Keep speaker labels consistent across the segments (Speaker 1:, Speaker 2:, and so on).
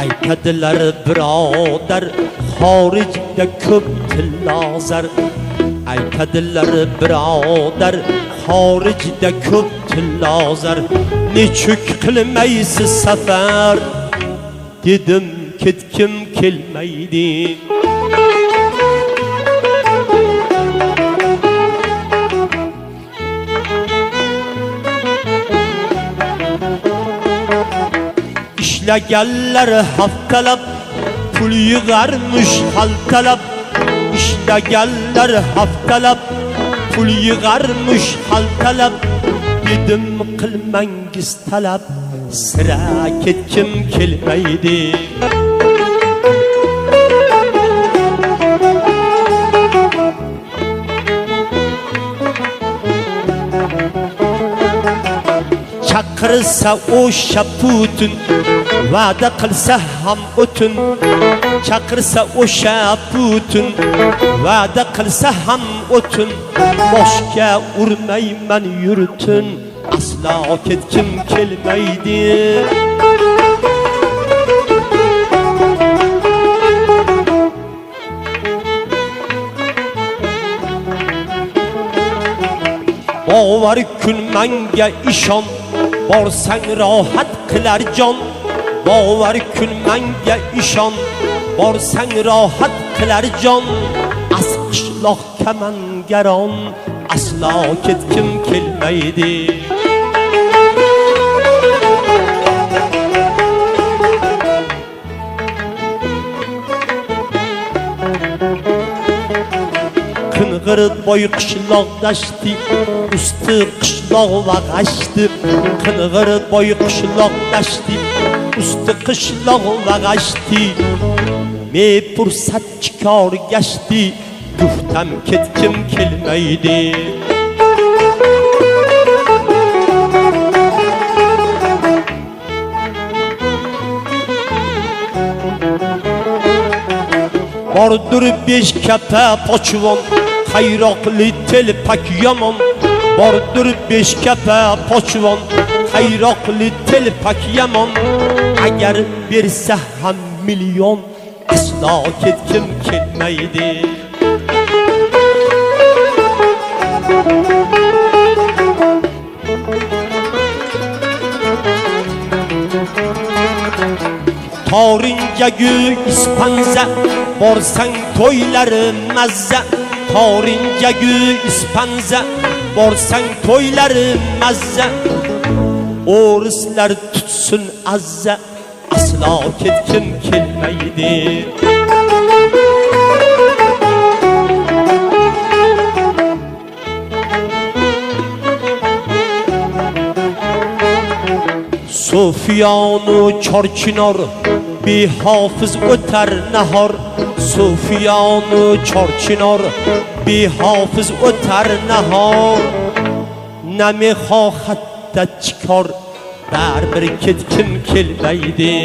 Speaker 1: Aytadilar birodar xorijda ko'p tillozar. Aytadilar birodar xorijda ko'p tillozar. Nechuk qilmaysiz safar, dedim ketkim kelmaydi. İşlaganlar haftalab pul yig'armish haltalab. İşlaganlar haftalab pul yig'armish haltalab. Dedim qilmangiz talab, sira ketkim kelmaydi. Chaqirsa o'sha Putin, va'da qilsa ham o'tin. Chaqirsa o'sha Putin, va'da qilsa ham o'tin. Boshga urmayman yurtin, aslo ketkim kelmaydi. Bovar kun menga ishon, borsang rohat qilar jon. Bovar kun menga ishon, borsang rohat qilar jon. Asqishloq kamangaron, aslo ketkim kelmaydi. Qing'ir boy qishloq dashti, usti qishloq va g'ashti. Qing'ir boy qishloq dashti, usti qishloq va g'ashti. Me fursat chikor gashti, guftam ketkim kelmaydi. Bordur besh kapa pochvon, qayroqli telpak yomon. Bordur besh kapa pochvon, qayroqli telpak yomon. Agar bersa ham million, aslo ketkim kelmaydi. Torinjagu ispanza, borsang to'ylari mazza. Torinjagu ispanza, borsang to'ylari mazza. O'rislar tutsin azza, aslo ketkim kelmaydi. Sufyonu Chorchinor, behofiz o'tar nahor. Sufyonu Chorchinor, behofiz o'tar nahor. Nami xohatda chikor, baribir ketkim kelmaydi.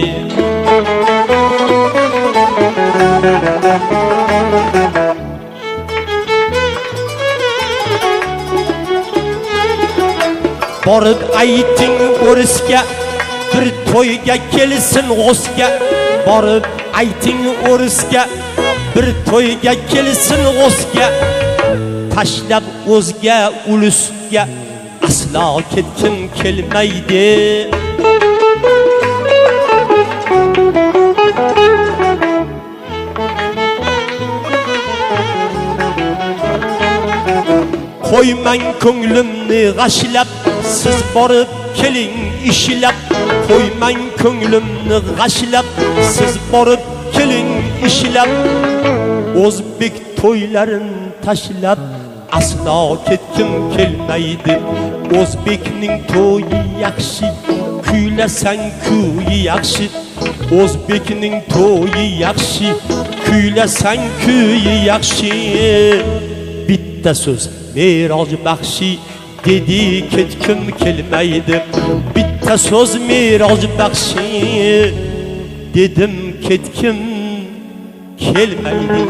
Speaker 1: Borib ayting o'risga, bir to'yga kelsin g'osga. Borib ayting o'risga, bir to'yga kelsin g'osga. Tashlab o'zga ulusga, aslo ketkim kelmaydi. Qo'ymang ko'nglimni g'ashlab, siz borib keling ishlab. Qo'ymang ko'nglimni g'ashlab, siz borib keling ishlab. O'zbek to'ylarin tashlab, aslo ketkim kelmaydi. O'zbekning to'yi yaxshi, kuylasang kuyi yaxshi. O'zbekning to'yi yaxshi, kuylasang kuyi yaxshi. Bitta so'z Meroj baxshi, dedi ketkim kelmeydi. Bitta söz miroj bakshi, dedim ketkim kelmeydi.